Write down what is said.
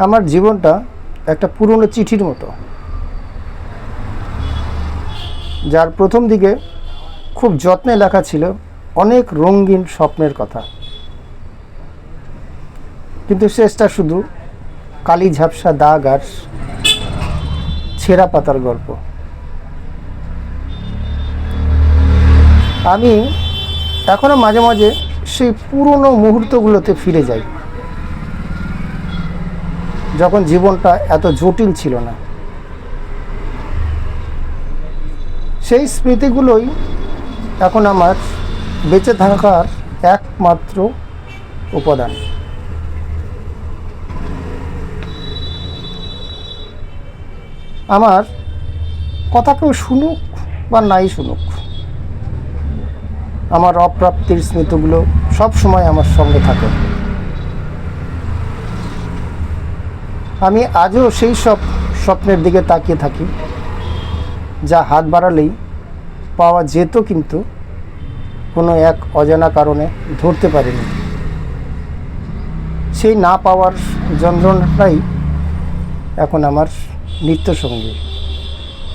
আমার জীবনটা একটা পুরনো চিঠির মতো, যার প্রথম দিকে খুব যত্নে লেখা ছিল অনেক রঙিন স্বপ্নের কথা, কিন্তু শেষটা শুধু কালি ঝাপসা দাগ আর ছেঁড়া পাতার গল্প। আমি এখনও মাঝে মাঝে সেই পুরনো মুহূর্তগুলোতে ফিরে যাই, যখন জীবনটা এত জটিল ছিল না। সেই স্মৃতিগুলোই এখন আমার বেঁচে থাকার একমাত্র উপাদান। আমার কথা কেউ শুনুক বা নাই শুনুক, আমার অপ্রাপ্তির স্মৃতিগুলো সব সময় আমার সঙ্গে থাকে। আমি আজও সেই সব স্বপ্নের দিকে তাকিয়ে থাকি, যা হাত বাড়ালেই পাওয়া যেত, কিন্তু কোনো এক অজানা কারণে ধরতে পারিনি। সেই না পাওয়ার যন্ত্রণাটাই এখন আমার নিত্যসঙ্গী।